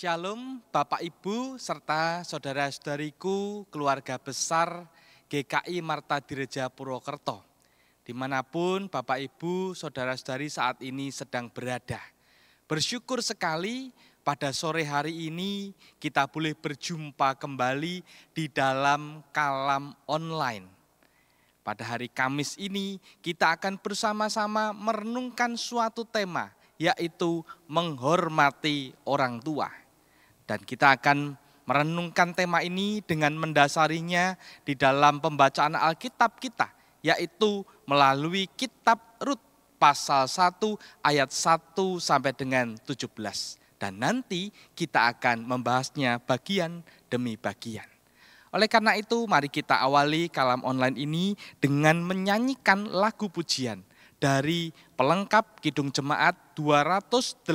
Shalom Bapak Ibu serta saudara-saudariku keluarga besar GKI Marta Direja Purwokerto. Dimanapun Bapak Ibu saudara-saudari saat ini sedang berada. Bersyukur sekali pada sore hari ini kita boleh berjumpa kembali di dalam kalam online. Pada hari Kamis ini kita akan bersama-sama merenungkan suatu tema, yaitu menghormati orang tua. Dan kita akan merenungkan tema ini dengan mendasarinya di dalam pembacaan Alkitab kita, yaitu melalui kitab Rut pasal 1 ayat 1 sampai dengan 17. Dan nanti kita akan membahasnya bagian demi bagian. Oleh karena itu mari kita awali kalam online ini dengan menyanyikan lagu pujian dari pelengkap Kidung Jemaat 289,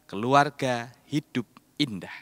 Keluarga Hidup Indah.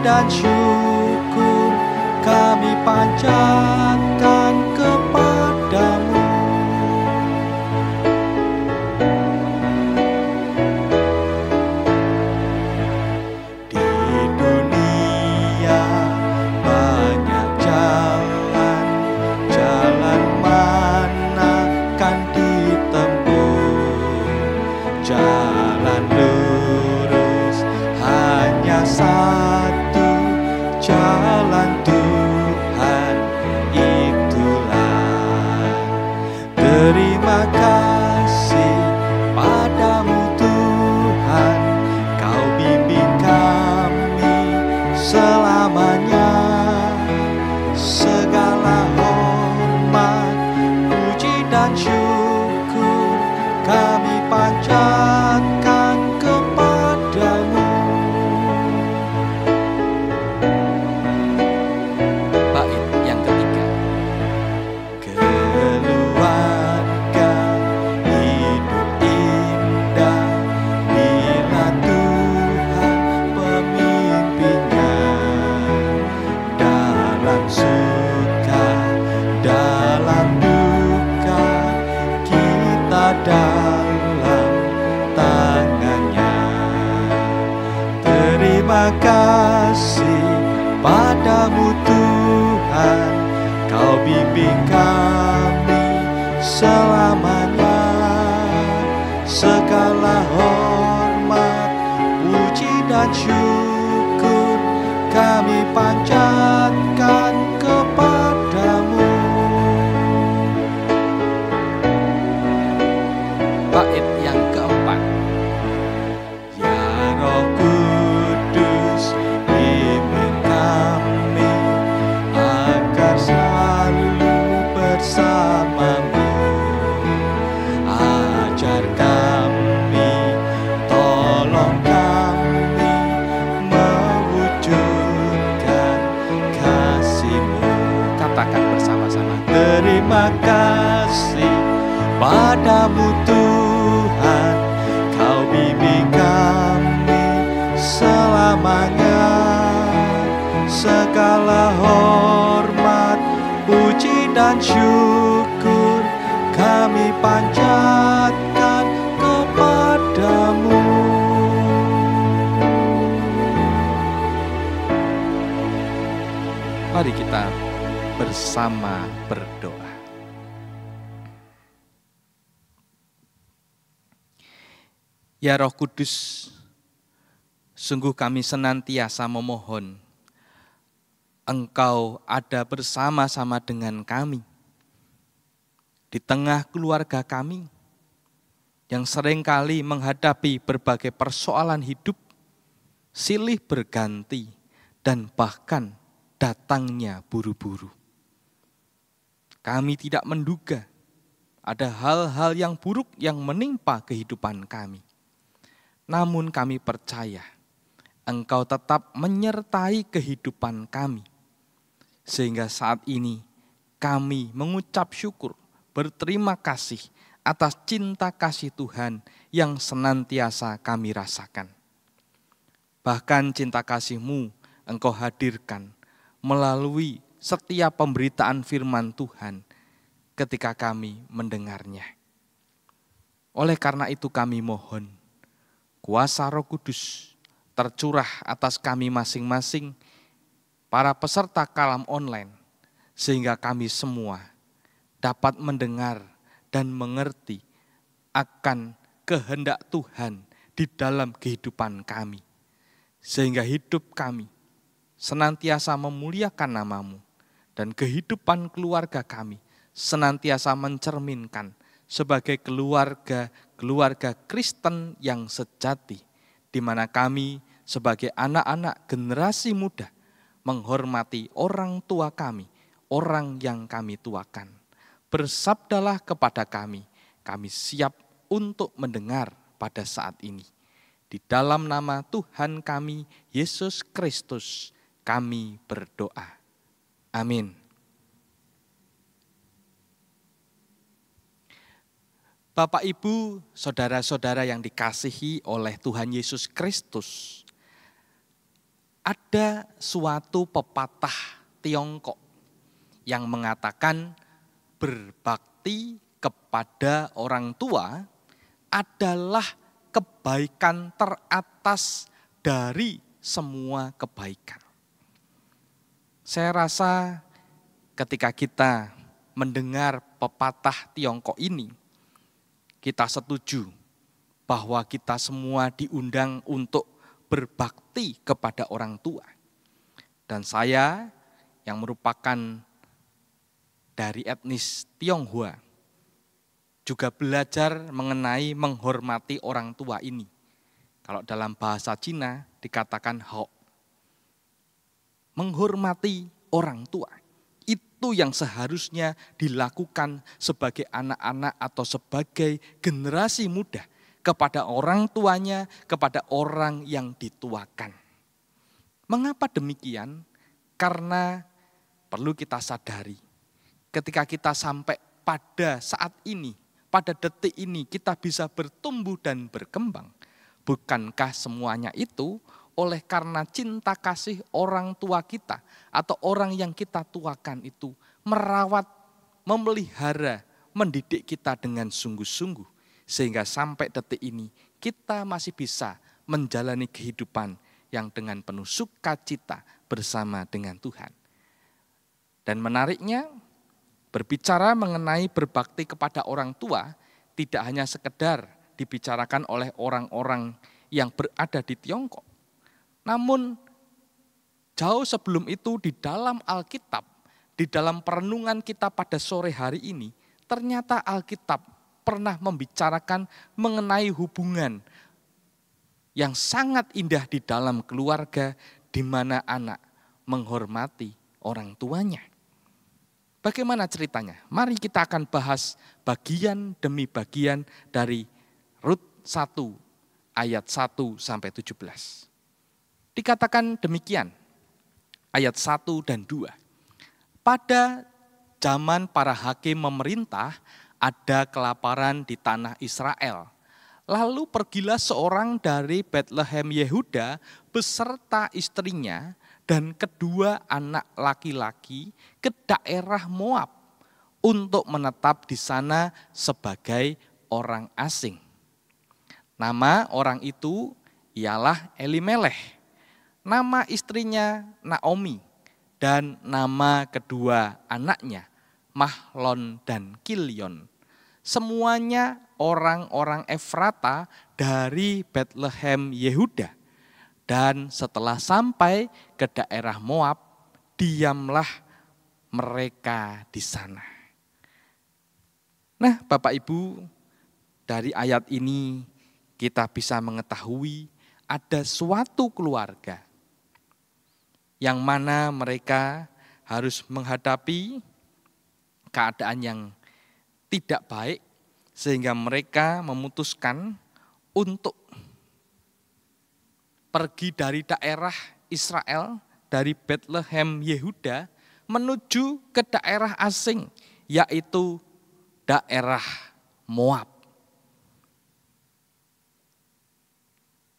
Dan syukur kami panjatkan kepadamu. Di dunia banyak jalan, jalan mana kan ditempuh? Jalan lurus hanya satu, jalan Tuhan itulah. Terima kasih padamu Tuhan, Kau bimbing kami selamanya. Segala hormat, puji dan syukur kami panjatkan kepadamu. Dalam tangannya. Terima kasih padamu Tuhan, Kau bimbing kami selamanya. Segala hormat, puji dan syukur kami panjatkan kepadamu. Bait yang keempat. Ya Roh Kudus, bimbing kami agar selalu bersamamu. Ajar kami, tolong kami mewujudkan kasih-Mu. Katakan bersama-sama. Terima kasih padamu Tuhan, Kau bimbing kami selamanya. Segala hormat, puji dan syukur kami panjatkan kepadamu. Mari kita bersama berdoa. Ya Roh Kudus, sungguh kami senantiasa memohon Engkau ada bersama-sama dengan kami, di tengah keluarga kami, yang seringkali menghadapi berbagai persoalan hidup, silih berganti, dan bahkan datangnya buru-buru. Kami tidak menduga ada hal-hal yang buruk yang menimpa kehidupan kami. Namun kami percaya Engkau tetap menyertai kehidupan kami. Sehingga saat ini kami mengucap syukur, berterima kasih atas cinta kasih Tuhan yang senantiasa kami rasakan. Bahkan cinta kasih-Mu Engkau hadirkan melalui setiap pemberitaan firman Tuhan ketika kami mendengarnya. Oleh karena itu kami mohon, kuasa Roh Kudus tercurah atas kami masing-masing, para peserta kalam online, sehingga kami semua dapat mendengar dan mengerti akan kehendak Tuhan di dalam kehidupan kami. Sehingga hidup kami senantiasa memuliakan nama-Mu dan kehidupan keluarga kami senantiasa mencerminkan sebagai keluarga Kristen yang sejati, di mana kami sebagai anak-anak generasi muda menghormati orang tua kami, orang yang kami tuakan. Bersabdalah kepada kami siap untuk mendengar pada saat ini. Di dalam nama Tuhan kami, Yesus Kristus, kami berdoa. Amin. Bapak, Ibu, saudara-saudara yang dikasihi oleh Tuhan Yesus Kristus, ada suatu pepatah Tiongkok yang mengatakan berbakti kepada orang tua adalah kebaikan teratas dari semua kebaikan. Saya rasa ketika kita mendengar pepatah Tiongkok ini, kita setuju bahwa kita semua diundang untuk berbakti kepada orang tua. Dan saya yang merupakan dari etnis Tionghoa juga belajar mengenai menghormati orang tua ini. Kalau dalam bahasa Cina dikatakan hao. Menghormati orang tua. Itu yang seharusnya dilakukan sebagai anak-anak atau sebagai generasi muda kepada orang tuanya, kepada orang yang dituakan. Mengapa demikian? Karena perlu kita sadari, ketika kita sampai pada saat ini, pada detik ini kita bisa bertumbuh dan berkembang. Bukankah semuanya itu oleh karena cinta kasih orang tua kita atau orang yang kita tuakan itu merawat, memelihara, mendidik kita dengan sungguh-sungguh. Sehingga sampai detik ini kita masih bisa menjalani kehidupan yang dengan penuh sukacita bersama dengan Tuhan. Dan menariknya, berbicara mengenai berbakti kepada orang tua tidak hanya sekedar dibicarakan oleh orang-orang yang berada di Tiongkok. Namun jauh sebelum itu di dalam Alkitab, di dalam perenungan kita pada sore hari ini, ternyata Alkitab pernah membicarakan mengenai hubungan yang sangat indah di dalam keluarga, di mana anak menghormati orang tuanya. Bagaimana ceritanya? Mari kita akan bahas bagian demi bagian dari Rut 1 ayat 1 sampai 17. Dikatakan demikian, ayat 1 dan 2. Pada zaman para hakim memerintah, ada kelaparan di tanah Israel. Lalu pergilah seorang dari Betlehem Yehuda beserta istrinya dan kedua anak laki-laki ke daerah Moab untuk menetap di sana sebagai orang asing. Nama orang itu ialah Elimelech, nama istrinya Naomi, dan nama kedua anaknya Mahlon dan Kilion. Semuanya orang-orang Efrata dari Betlehem Yehuda. Dan setelah sampai ke daerah Moab, diamlah mereka di sana. Nah, Bapak Ibu, Dari ayat ini kita bisa mengetahui ada suatu keluarga yang mana mereka harus menghadapi keadaan yang tidak baik sehingga mereka memutuskan untuk pergi dari daerah Israel, dari Bethlehem Yehuda menuju ke daerah asing, yaitu daerah Moab.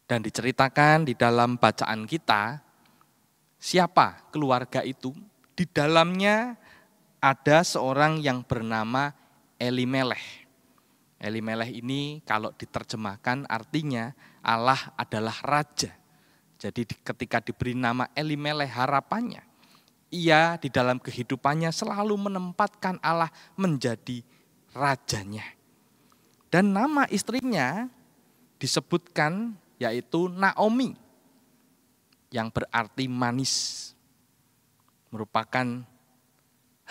Dan diceritakan di dalam bacaan kita, siapa keluarga itu? Di dalamnya ada seorang yang bernama Elimeleh. Elimeleh ini kalau diterjemahkan artinya Allah adalah raja. Jadi ketika diberi nama Elimeleh, harapannya ia di dalam kehidupannya selalu menempatkan Allah menjadi rajanya. Dan nama istrinya disebutkan yaitu Naomi, yang berarti manis. Merupakan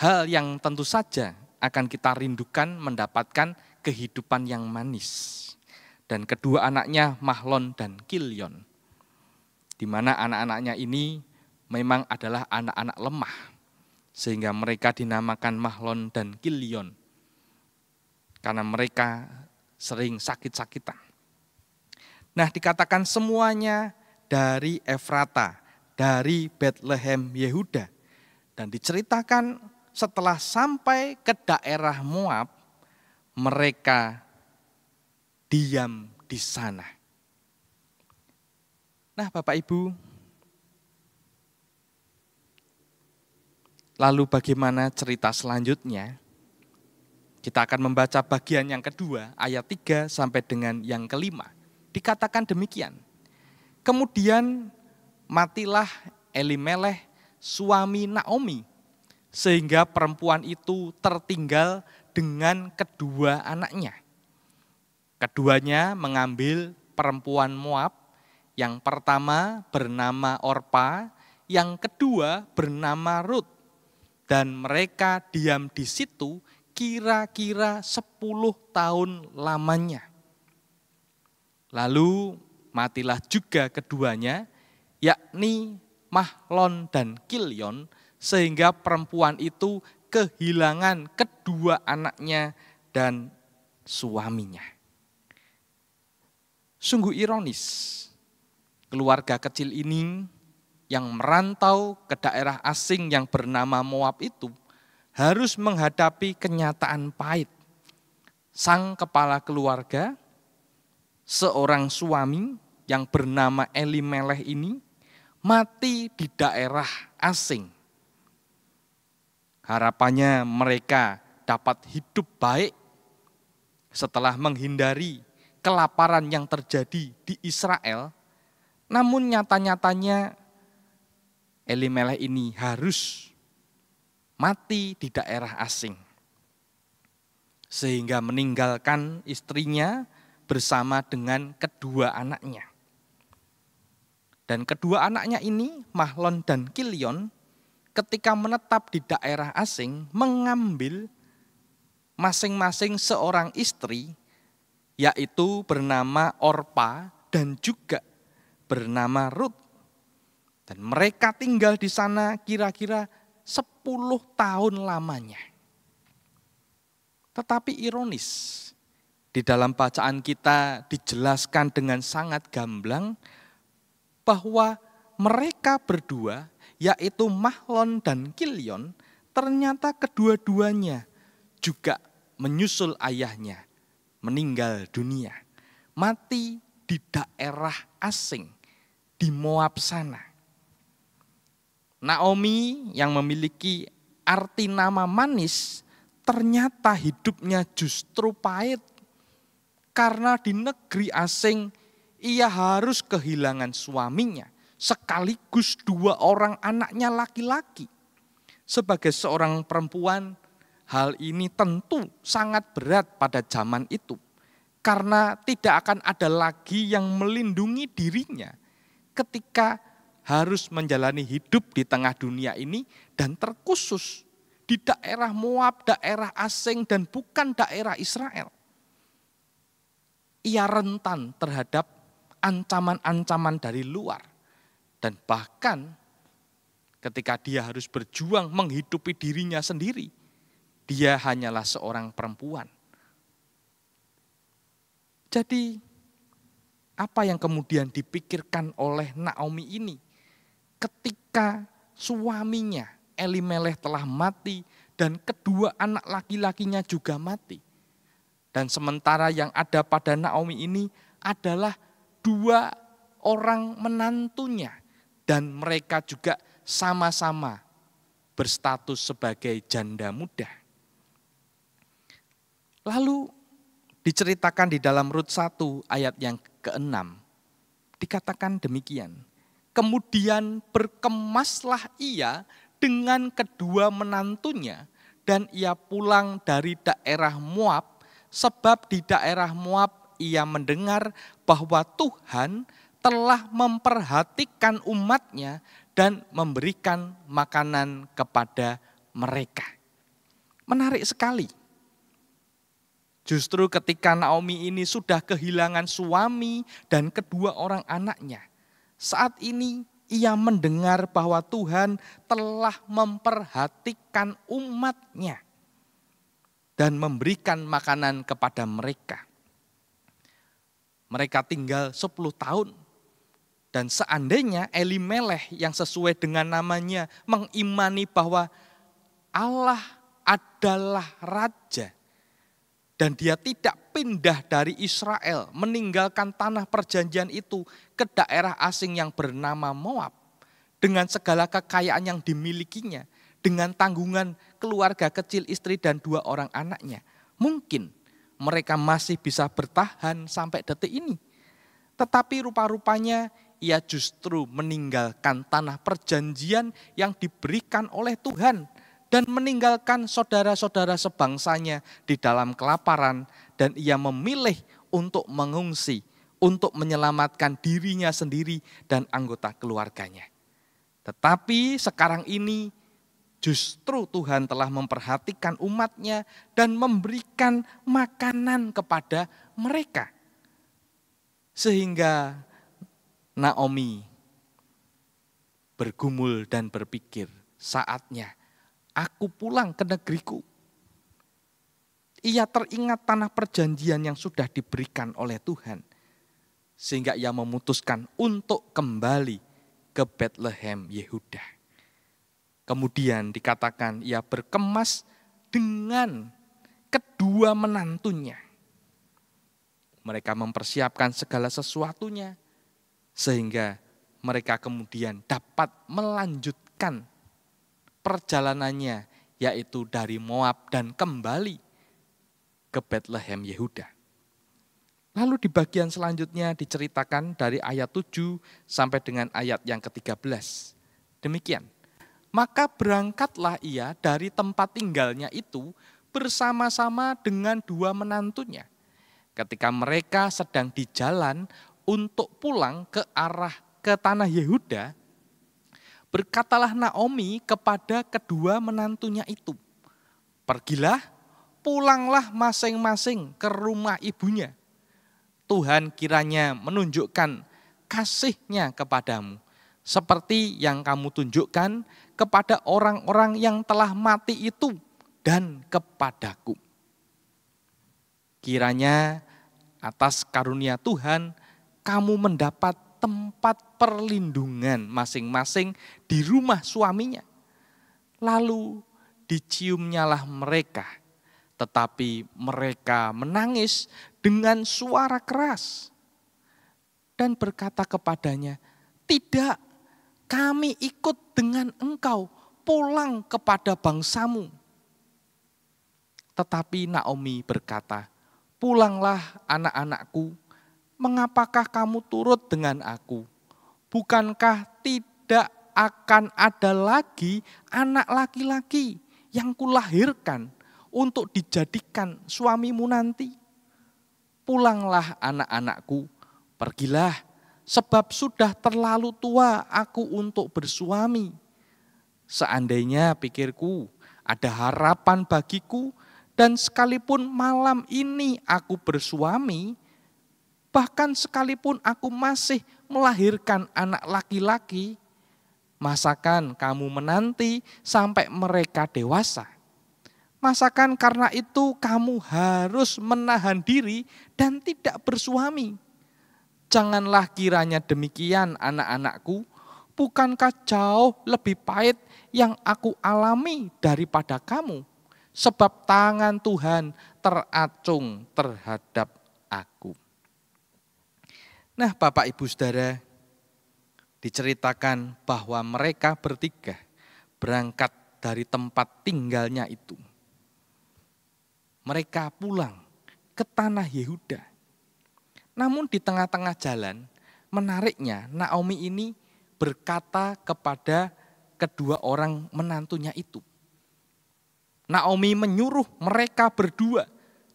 hal yang tentu saja akan kita rindukan mendapatkan kehidupan yang manis. Dan kedua anaknya Mahlon dan Kilion, di mana anak-anaknya ini memang adalah anak-anak lemah, sehingga mereka dinamakan Mahlon dan Kilion, karena mereka sering sakit-sakitan. Nah, dikatakan semuanya dari Efrata, dari Bethlehem Yehuda. Dan diceritakan setelah sampai ke daerah Moab, mereka diam di sana. Nah, Bapak Ibu, lalu bagaimana cerita selanjutnya? Kita akan membaca bagian yang kedua, ayat 3 sampai dengan yang kelima. Dikatakan demikian, kemudian matilah Elimeleh suami Naomi, sehingga perempuan itu tertinggal dengan kedua anaknya. Keduanya mengambil perempuan Moab, yang pertama bernama Orpa, yang kedua bernama Rut. Dan mereka diam di situ kira-kira 10 tahun lamanya. Lalu matilah juga keduanya, yakni Mahlon dan Kilion, sehingga perempuan itu kehilangan kedua anaknya dan suaminya. Sungguh ironis, keluarga kecil ini yang merantau ke daerah asing yang bernama Moab itu harus menghadapi kenyataan pahit. Sang kepala keluarga, seorang suami yang bernama Elimeleh ini mati di daerah asing. Harapannya mereka dapat hidup baik setelah menghindari kelaparan yang terjadi di Israel. Namun nyata-nyatanya Elimeleh ini harus mati di daerah asing. Sehingga meninggalkan istrinya bersama dengan kedua anaknya. Dan kedua anaknya ini, Mahlon dan Kilion, ketika menetap di daerah asing, mengambil masing-masing seorang istri, yaitu bernama Orpa dan juga bernama Rut. Dan mereka tinggal di sana kira-kira 10 tahun lamanya. Tetapi ironis, di dalam bacaan kita dijelaskan dengan sangat gamblang bahwa mereka berdua, yaitu Mahlon dan Kilion, ternyata kedua-duanya juga menyusul ayahnya meninggal dunia, mati di daerah asing, di Moab sana. Naomi yang memiliki arti nama manis, ternyata hidupnya justru pahit. Karena di negeri asing ia harus kehilangan suaminya, sekaligus 2 orang anaknya laki-laki. Sebagai seorang perempuan, hal ini tentu sangat berat pada zaman itu. Karena tidak akan ada lagi yang melindungi dirinya ketika harus menjalani hidup di tengah dunia ini dan terkhusus di daerah Moab, daerah asing dan bukan daerah Israel. ia rentan terhadap ancaman-ancaman dari luar. Dan bahkan ketika dia harus berjuang menghidupi dirinya sendiri, dia hanyalah seorang perempuan. Jadi apa yang kemudian dipikirkan oleh Naomi ini ketika suaminya Elimelech telah mati dan kedua anak laki-lakinya juga mati. Dan sementara yang ada pada Naomi ini adalah 2 orang menantunya. Dan mereka juga sama-sama berstatus sebagai janda muda. Lalu diceritakan di dalam Rut 1 ayat yang ke-6. Dikatakan demikian. Kemudian berkemaslah ia dengan kedua menantunya dan ia pulang dari daerah Moab, sebab di daerah Moab ia mendengar bahwa Tuhan telah memperhatikan umatnya dan memberikan makanan kepada mereka. Menarik sekali. Justru ketika Naomi ini sudah kehilangan suami dan kedua orang anaknya, saat ini ia mendengar bahwa Tuhan telah memperhatikan umatnya dan memberikan makanan kepada mereka. Mereka tinggal 10 tahun. Dan seandainya Elimelech yang sesuai dengan namanya mengimani bahwa Allah adalah raja dan dia tidak pindah dari Israel, meninggalkan tanah perjanjian itu ke daerah asing yang bernama Moab dengan segala kekayaan yang dimilikinya, dengan tanggungan keluarga kecil istri dan 2 orang anaknya. Mungkin mereka masih bisa bertahan sampai detik ini. Tetapi rupa-rupanya ia justru meninggalkan tanah perjanjian yang diberikan oleh Tuhan dan meninggalkan saudara-saudara sebangsanya di dalam kelaparan, dan ia memilih untuk mengungsi, untuk menyelamatkan dirinya sendiri dan anggota keluarganya. Tetapi sekarang ini justru Tuhan telah memperhatikan umatnya dan memberikan makanan kepada mereka. Sehingga Naomi bergumul dan berpikir, saatnya aku pulang ke negeriku. Ia teringat tanah perjanjian yang sudah diberikan oleh Tuhan. Sehingga ia memutuskan untuk kembali ke Bethlehem Yehuda. Kemudian dikatakan ia berkemas dengan kedua menantunya. Mereka mempersiapkan segala sesuatunya sehingga mereka kemudian dapat melanjutkan perjalanannya, yaitu dari Moab dan kembali ke Bethlehem Yehuda. Lalu di bagian selanjutnya diceritakan dari ayat 7 sampai dengan ayat yang ke-13. Demikian. Maka berangkatlah ia dari tempat tinggalnya itu bersama-sama dengan 2 menantunya. Ketika mereka sedang di jalan untuk pulang ke tanah Yehuda, berkatalah Naomi kepada kedua menantunya itu, pergilah, pulanglah masing-masing ke rumah ibunya. Tuhan kiranya menunjukkan kasih-Nya kepadamu, seperti yang kamu tunjukkan kepada orang-orang yang telah mati itu dan kepadaku. Kiranya atas karunia Tuhan, kamu mendapat tempat perlindungan masing-masing di rumah suaminya. Lalu diciumnyalah mereka, tetapi mereka menangis dengan suara keras dan berkata kepadanya, tidak, kami ikut dengan engkau pulang kepada bangsamu. Tetapi Naomi berkata, pulanglah anak-anakku, mengapakah kamu turut dengan aku? Bukankah tidak akan ada lagi anak laki-laki yang kulahirkan untuk dijadikan suamimu nanti? Pulanglah anak-anakku, pergilah, sebab sudah terlalu tua aku untuk bersuami. Seandainya pikirku ada harapan bagiku, dan sekalipun malam ini aku bersuami, Bahkan sekalipun aku masih melahirkan anak laki-laki, masakan kamu menanti sampai mereka dewasa? Masakan karena itu kamu harus menahan diri dan tidak bersuami? Janganlah kiranya demikian anak-anakku, bukankah jauh lebih pahit yang aku alami daripada kamu? Sebab tangan Tuhan teracung terhadap aku. Nah, Bapak Ibu Saudara, diceritakan bahwa mereka bertiga berangkat dari tempat tinggalnya itu. Mereka pulang ke tanah Yehuda. Namun di tengah-tengah jalan, menariknya Naomi ini berkata kepada kedua orang menantunya itu. Naomi menyuruh mereka berdua,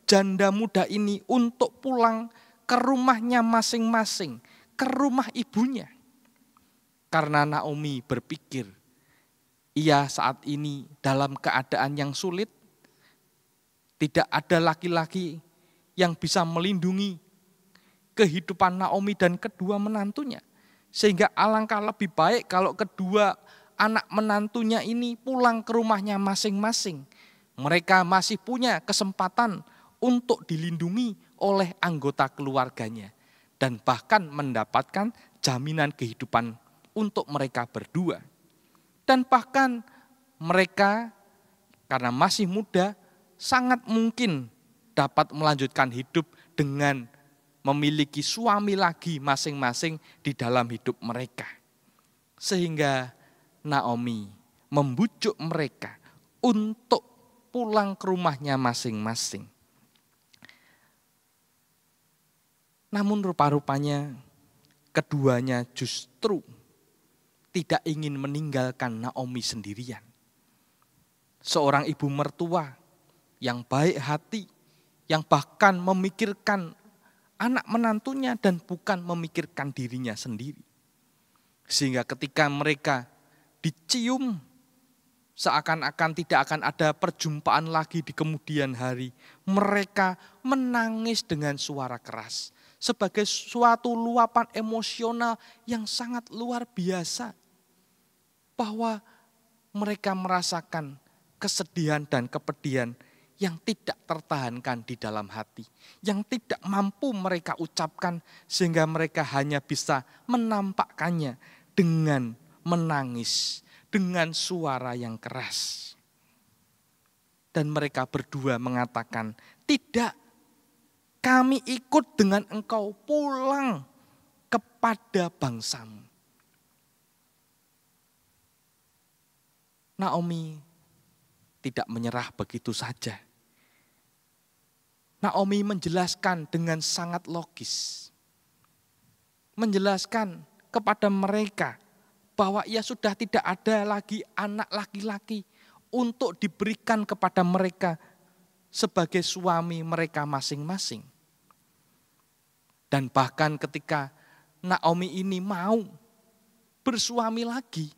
janda muda ini, untuk pulang ke rumahnya masing-masing, ke rumah ibunya. Karena Naomi berpikir, ia saat ini dalam keadaan yang sulit, tidak ada laki-laki yang bisa melindungi kehidupan Naomi dan kedua menantunya. Sehingga alangkah lebih baik kalau kedua anak menantunya ini pulang ke rumahnya masing-masing. Mereka masih punya kesempatan untuk dilindungi oleh anggota keluarganya. Dan bahkan mendapatkan jaminan kehidupan untuk mereka berdua. Dan bahkan mereka karena masih muda sangat mungkin dapat melanjutkan hidup dengan memiliki suami lagi masing-masing di dalam hidup mereka. Sehingga Naomi membujuk mereka untuk pulang ke rumahnya masing-masing. Namun rupa-rupanya keduanya justru tidak ingin meninggalkan Naomi sendirian. Seorang ibu mertua yang baik hati, yang bahkan memikirkan anak menantunya dan bukan memikirkan dirinya sendiri. Sehingga ketika mereka dicium, seakan-akan tidak akan ada perjumpaan lagi di kemudian hari, mereka menangis dengan suara keras. Sebagai suatu luapan emosional yang sangat luar biasa. Bahwa mereka merasakan kesedihan dan kepedihan yang tidak tertahankan di dalam hati. Yang tidak mampu mereka ucapkan sehingga mereka hanya bisa menampakkannya dengan menangis, dengan suara yang keras. Dan mereka berdua mengatakan, tidak, kami ikut dengan engkau pulang kepada bangsamu. Naomi tidak menyerah begitu saja. Naomi menjelaskan dengan sangat logis. Menjelaskan kepada mereka bahwa ia sudah tidak ada lagi anak laki-laki untuk diberikan kepada mereka sebagai suami mereka masing-masing. Dan bahkan ketika Naomi ini mau bersuami lagi,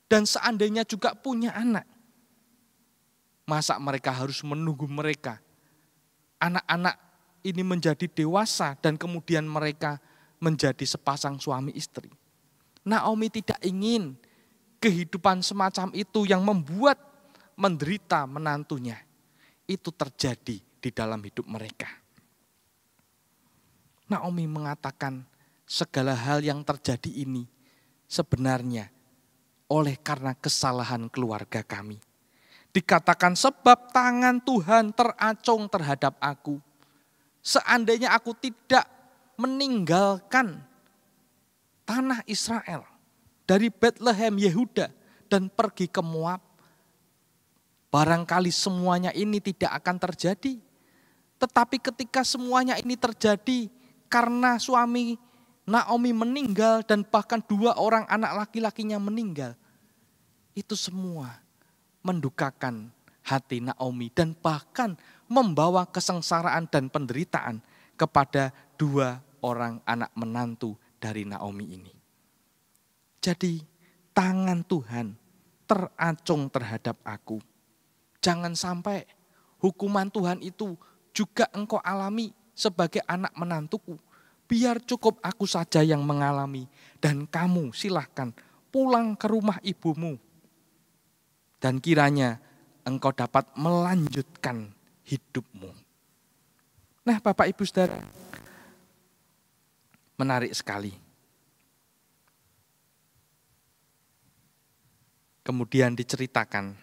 dan seandainya juga punya anak, masa mereka harus menunggu mereka anak-anak ini menjadi dewasa dan kemudian mereka menjadi sepasang suami istri. Naomi tidak ingin kehidupan semacam itu yang membuat menderita menantunya itu terjadi di dalam hidup mereka. Naomi mengatakan segala hal yang terjadi ini sebenarnya oleh karena kesalahan keluarga kami. Dikatakan sebab tangan Tuhan teracung terhadap aku. Seandainya aku tidak meninggalkan tanah Israel dari Bethlehem Yehuda dan pergi ke Moab, barangkali semuanya ini tidak akan terjadi. Tetapi ketika semuanya ini terjadi karena suami Naomi meninggal dan bahkan 2 orang anak laki-lakinya meninggal, itu semua mendukakan hati Naomi dan bahkan membawa kesengsaraan dan penderitaan kepada 2 orang anak menantu dari Naomi ini. Jadi tangan Tuhan teracung terhadap aku. Jangan sampai hukuman Tuhan itu juga engkau alami sebagai anak menantuku. Biar cukup aku saja yang mengalami, dan kamu silahkan pulang ke rumah ibumu. Dan kiranya engkau dapat melanjutkan hidupmu. Nah, Bapak Ibu Saudara, menarik sekali. Kemudian diceritakan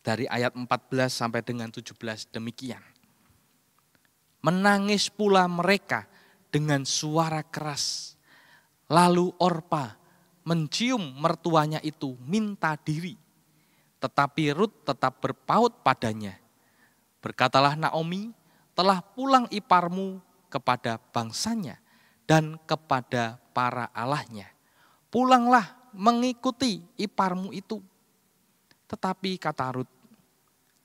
dari ayat 14 sampai dengan 17 demikian. Menangis pula mereka dengan suara keras. Lalu Orpa mencium mertuanya itu minta diri. Tetapi Rut tetap berpaut padanya. Berkatalah Naomi, telah pulang iparmu kepada bangsanya dan kepada para allahnya. Pulanglah mengikuti iparmu itu. Tetapi kata Rut,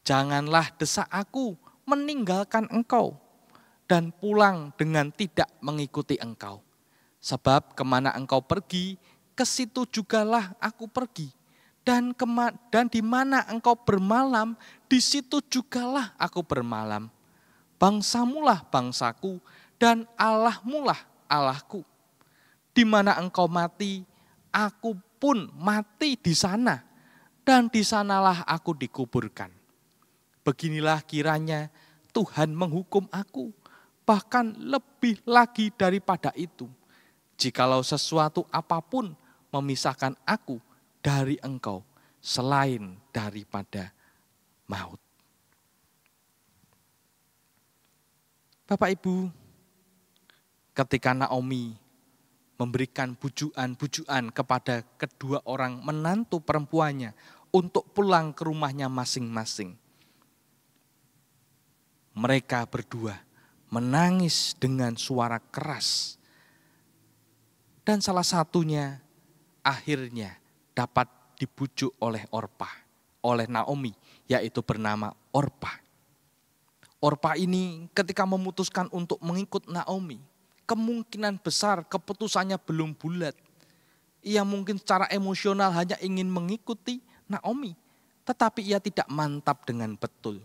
janganlah desak aku meninggalkan engkau dan pulang dengan tidak mengikuti engkau. Sebab kemana engkau pergi, ke situ jugalah aku pergi. Dan di mana engkau bermalam, di situ jugalah aku bermalam. Bangsamulah bangsaku, dan Allahmulah Allahku. Di mana engkau mati, aku pun mati di sana, dan di sanalah aku dikuburkan. Beginilah kiranya Tuhan menghukum aku, bahkan lebih lagi daripada itu, jikalau sesuatu apapun memisahkan aku dari engkau selain daripada maut. Bapak Ibu, ketika Naomi memberikan bujuan-bujuan kepada kedua orang menantu perempuannya untuk pulang ke rumahnya masing-masing, mereka berdua menangis dengan suara keras. Dan salah satunya akhirnya dapat dibujuk oleh Orpa, oleh Naomi, yaitu bernama Orpa. Orpa ini ketika memutuskan untuk mengikut Naomi, kemungkinan besar keputusannya belum bulat. Ia mungkin secara emosional hanya ingin mengikuti Naomi, tetapi ia tidak mantap dengan betul.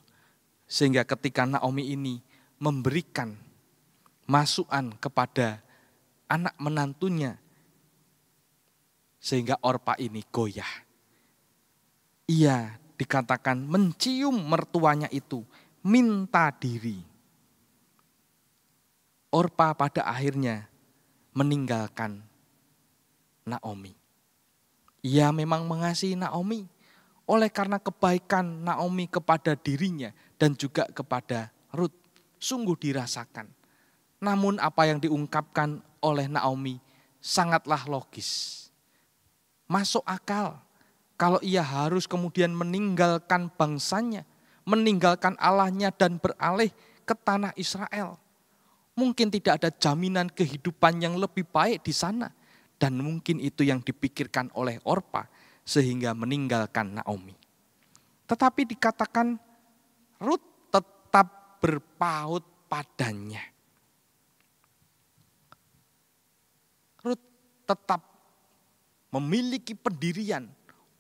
Sehingga ketika Naomi ini memberikan masukan kepada anak menantunya, sehingga Orpa ini goyah. Ia dikatakan mencium mertuanya itu, minta diri. Orpa pada akhirnya meninggalkan Naomi. Ia memang mengasihi Naomi oleh karena kebaikan Naomi kepada dirinya dan juga kepada Rut. Sungguh dirasakan. Namun apa yang diungkapkan oleh Naomi sangatlah logis. Masuk akal kalau ia harus kemudian meninggalkan bangsanya, meninggalkan Allahnya dan beralih ke tanah Israel. Mungkin tidak ada jaminan kehidupan yang lebih baik di sana. Dan mungkin itu yang dipikirkan oleh Orpa sehingga meninggalkan Naomi. Tetapi dikatakan Rut tetap berpaut padanya. Rut tetap memiliki pendirian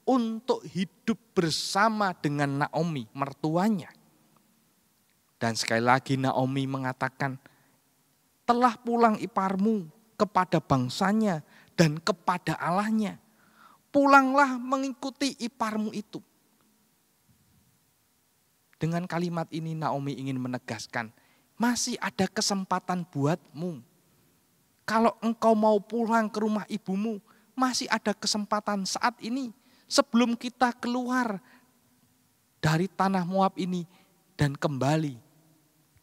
untuk hidup bersama dengan Naomi, mertuanya. Dan sekali lagi Naomi mengatakan, telah pulang iparmu kepada bangsanya dan kepada Allahnya. Pulanglah mengikuti iparmu itu. Dengan kalimat ini Naomi ingin menegaskan, masih ada kesempatan buatmu. Kalau engkau mau pulang ke rumah ibumu, masih ada kesempatan saat ini. Sebelum kita keluar dari tanah Moab ini dan kembali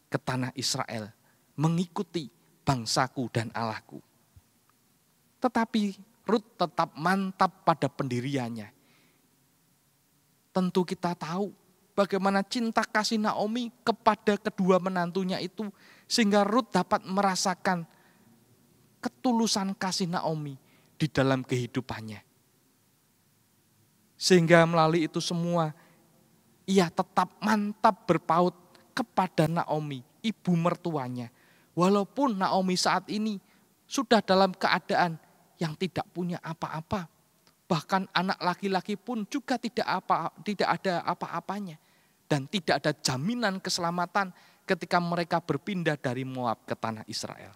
ke tanah Israel. Mengikuti bangsaku dan Allahku. Tetapi Rut tetap mantap pada pendiriannya. Tentu kita tahu bagaimana cinta kasih Naomi kepada kedua menantunya itu, sehingga Rut dapat merasakan ketulusan kasih Naomi di dalam kehidupannya. Sehingga melalui itu semua, ia tetap mantap berpaut kepada Naomi, ibu mertuanya. Walaupun Naomi saat ini sudah dalam keadaan yang tidak punya apa-apa. Bahkan anak laki-laki pun juga tidak ada apa-apanya. Dan tidak ada jaminan keselamatan ketika mereka berpindah dari Moab ke tanah Israel.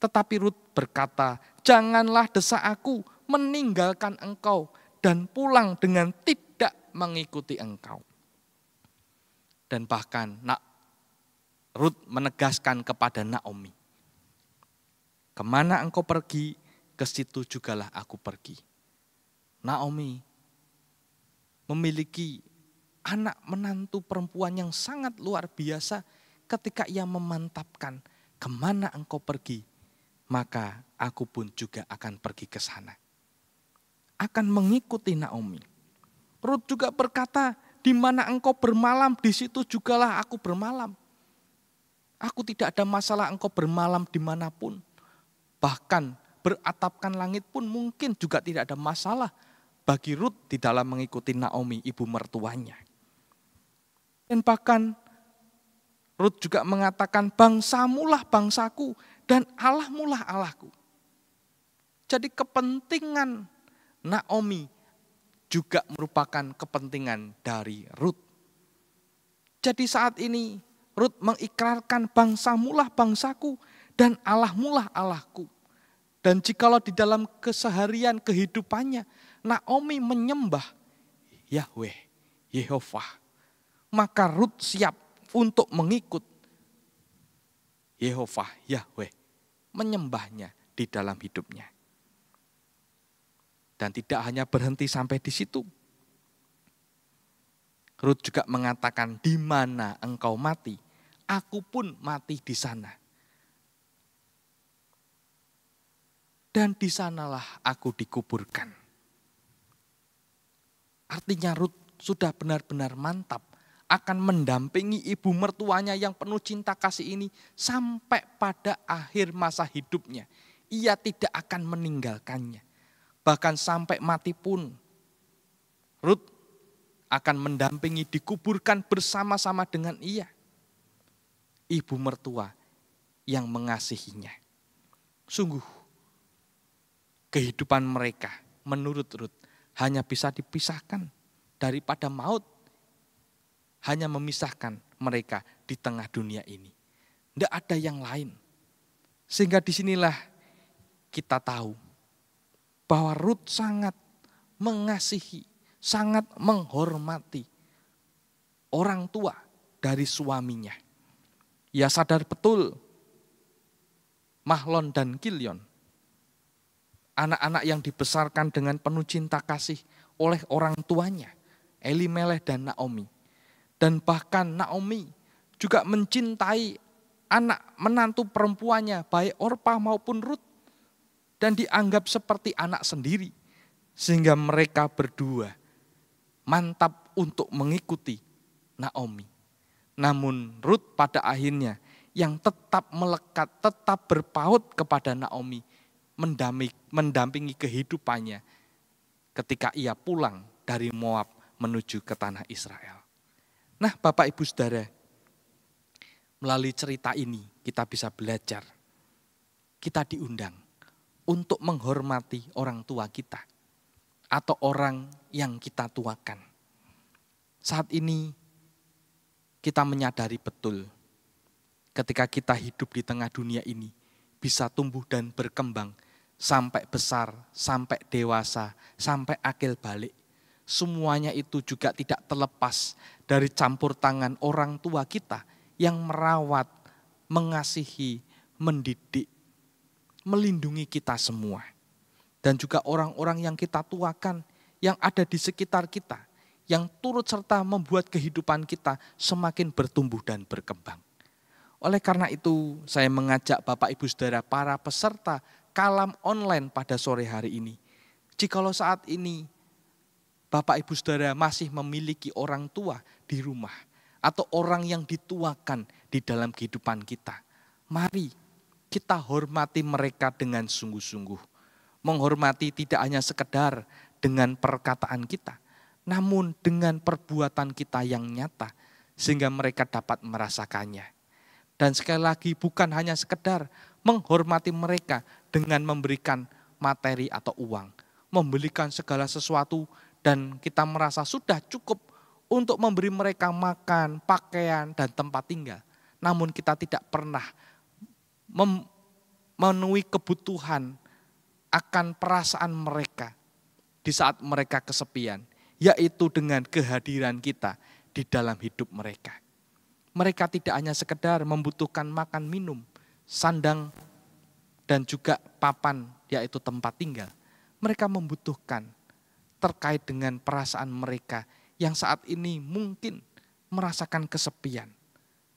Tetapi Rut berkata, "Janganlah desak aku meninggalkan engkau dan pulang dengan tidak mengikuti engkau." Dan bahkan Rut menegaskan kepada Naomi, "Kemana engkau pergi, ke situ jugalah aku pergi." Naomi memiliki anak menantu perempuan yang sangat luar biasa ketika ia memantapkan, "Kemana engkau pergi, maka aku pun juga akan pergi ke sana." Akan mengikuti Naomi. Rut juga berkata, "Di mana engkau bermalam, di situ jugalah aku bermalam. Aku tidak ada masalah engkau bermalam dimanapun. Bahkan beratapkan langit pun mungkin juga tidak ada masalah bagi Rut di dalam mengikuti Naomi, ibu mertuanya." Dan bahkan Rut juga mengatakan, "Bangsamulah bangsaku dan Allahmulah Allahku." Jadi kepentingan Naomi juga merupakan kepentingan dari Rut. Jadi saat ini Rut mengikrarkan, "Bangsamulah bangsaku dan Allahmulah Allahku." Dan jikalau di dalam keseharian kehidupannya Naomi menyembah Yahweh, Yehovah, maka Rut siap untuk mengikut Yehovah, Yahweh, menyembahnya di dalam hidupnya. Dan tidak hanya berhenti sampai di situ. Rut juga mengatakan, "Di mana engkau mati, aku pun mati di sana. Dan di sanalah aku dikuburkan." Artinya Rut sudah benar-benar mantap akan mendampingi ibu mertuanya yang penuh cinta kasih ini sampai pada akhir masa hidupnya. Ia tidak akan meninggalkannya. Bahkan sampai mati pun Rut akan mendampingi, dikuburkan bersama-sama dengan ia. Ibu mertua yang mengasihinya. Sungguh kehidupan mereka menurut Rut hanya bisa dipisahkan daripada maut. Hanya memisahkan mereka di tengah dunia ini. Tidak ada yang lain. Sehingga disinilah kita tahu bahwa Rut sangat mengasihi, sangat menghormati orang tua dari suaminya. Ia sadar betul Mahlon dan Kilion, anak-anak yang dibesarkan dengan penuh cinta kasih oleh orang tuanya, Elimelech dan Naomi. Dan bahkan Naomi juga mencintai anak menantu perempuannya, baik Orpa maupun Rut. Dan dianggap seperti anak sendiri. Sehingga mereka berdua mantap untuk mengikuti Naomi. Namun Rut pada akhirnya yang tetap melekat, tetap berpaut kepada Naomi, mendampingi kehidupannya ketika ia pulang dari Moab menuju ke tanah Israel. Nah, Bapak Ibu Saudara, melalui cerita ini kita bisa belajar. Kita diundang untuk menghormati orang tua kita atau orang yang kita tuakan. Saat ini kita menyadari betul ketika kita hidup di tengah dunia ini bisa tumbuh dan berkembang sampai besar, sampai dewasa, sampai akil balik. Semuanya itu juga tidak terlepas dari campur tangan orang tua kita yang merawat, mengasihi, mendidik, melindungi kita semua. Dan juga orang-orang yang kita tuakan, yang ada di sekitar kita, yang turut serta membuat kehidupan kita semakin bertumbuh dan berkembang. Oleh karena itu, saya mengajak Bapak Ibu Saudara, para peserta kalam online pada sore hari ini. Jikalau saat ini Bapak Ibu Saudara masih memiliki orang tua di rumah atau orang yang dituakan di dalam kehidupan kita, mari kita hormati mereka dengan sungguh-sungguh. Menghormati tidak hanya sekedar dengan perkataan kita, namun dengan perbuatan kita yang nyata sehingga mereka dapat merasakannya. Dan sekali lagi bukan hanya sekedar menghormati mereka dengan memberikan materi atau uang, memberikan segala sesuatu dan kita merasa sudah cukup untuk memberi mereka makan, pakaian, dan tempat tinggal. namun kita tidak pernah memenuhi kebutuhan akan perasaan mereka di saat mereka kesepian, yaitu dengan kehadiran kita di dalam hidup mereka. Mereka tidak hanya sekedar membutuhkan makan, minum, sandang, dan juga papan, yaitu tempat tinggal. Mereka membutuhkan terkait dengan perasaan mereka yang saat ini mungkin merasakan kesepian.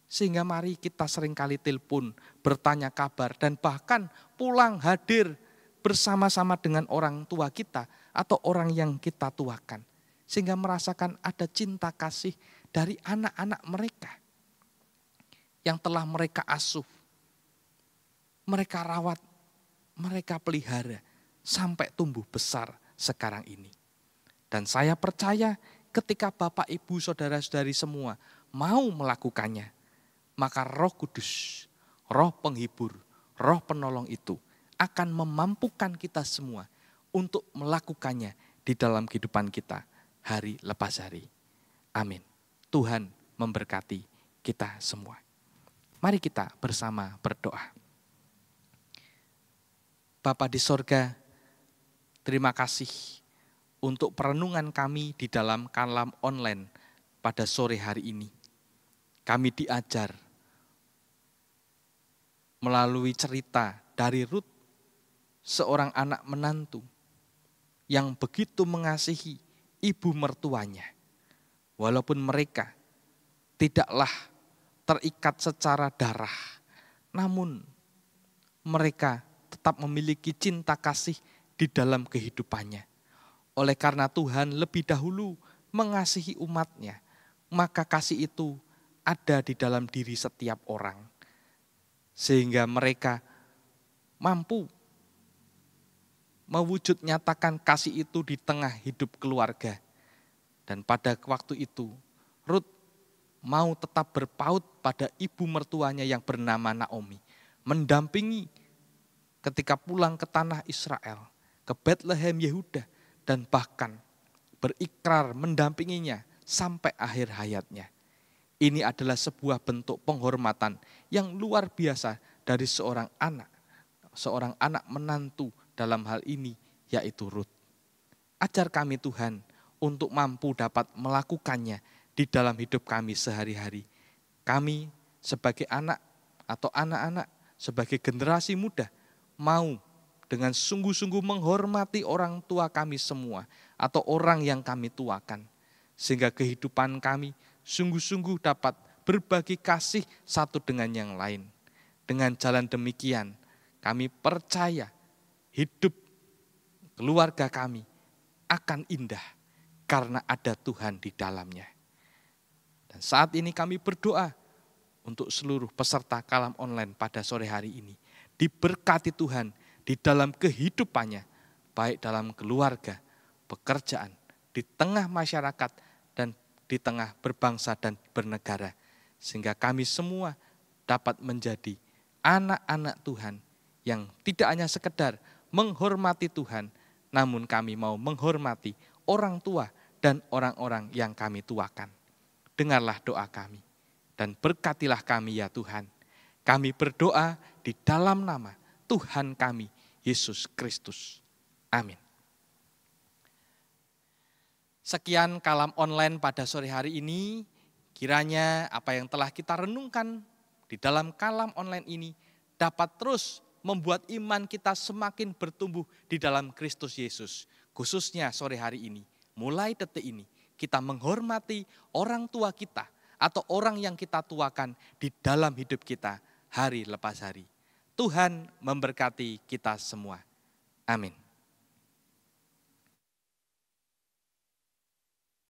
Sehingga mari kita seringkali telepon, bertanya kabar, dan bahkan pulang hadir bersama-sama dengan orang tua kita atau orang yang kita tuakan. Sehingga merasakan ada cinta kasih dari anak-anak mereka yang telah mereka asuh, mereka rawat, mereka pelihara sampai tumbuh besar sekarang ini. Dan saya percaya ketika Bapak, Ibu, Saudara-saudari semua mau melakukannya, maka Roh Kudus, Roh Penghibur, Roh Penolong itu akan memampukan kita semua untuk melakukannya di dalam kehidupan kita hari lepas hari. Amin. Tuhan memberkati kita semua. Mari kita bersama berdoa. Bapa di sorga, terima kasih untuk perenungan kami di dalam kalam online pada sore hari ini. Kami diajar melalui cerita dari Rut, seorang anak menantu yang begitu mengasihi ibu mertuanya. Walaupun mereka tidaklah terikat secara darah, namun mereka tetap memiliki cinta kasih di dalam kehidupannya. Oleh karena Tuhan lebih dahulu mengasihi umatnya, maka kasih itu ada di dalam diri setiap orang. Sehingga mereka mampu mewujud nyatakan kasih itu di tengah hidup keluarga. Dan pada waktu itu, Rut mau tetap berpaut pada ibu mertuanya yang bernama Naomi. Mendampingi ketika pulang ke tanah Israel, ke Bethlehem Yehuda, dan bahkan berikrar mendampinginya sampai akhir hayatnya. Ini adalah sebuah bentuk penghormatan yang luar biasa dari seorang anak menantu dalam hal ini, yaitu Rut. Ajar kami Tuhan untuk mampu dapat melakukannya di dalam hidup kami sehari-hari. Kami sebagai anak atau anak-anak, sebagai generasi muda, mau dengan sungguh-sungguh menghormati orang tua kami semua atau orang yang kami tuakan. Sehingga kehidupan kami sungguh-sungguh dapat berbagi kasih satu dengan yang lain. Dengan jalan demikian, kami percaya hidup keluarga kami akan indah karena ada Tuhan di dalamnya. Dan saat ini kami berdoa untuk seluruh peserta kalam online pada sore hari ini. Diberkati Tuhan di dalam kehidupannya, baik dalam keluarga, pekerjaan, di tengah masyarakat, dan di tengah berbangsa dan bernegara. Sehingga kami semua dapat menjadi anak-anak Tuhan yang tidak hanya sekedar menghormati Tuhan, namun kami mau menghormati orang tua dan orang-orang yang kami tuakan. Dengarlah doa kami dan berkatilah kami ya Tuhan. Kami berdoa di dalam nama Tuhan kami, Yesus Kristus. Amin. Sekian kalam online pada sore hari ini. Kiranya apa yang telah kita renungkan di dalam kalam online ini dapat terus membuat iman kita semakin bertumbuh di dalam Kristus Yesus. Khususnya sore hari ini, mulai detik ini, kita menghormati orang tua kita atau orang yang kita tuakan di dalam hidup kita hari lepas hari. Tuhan memberkati kita semua. Amin.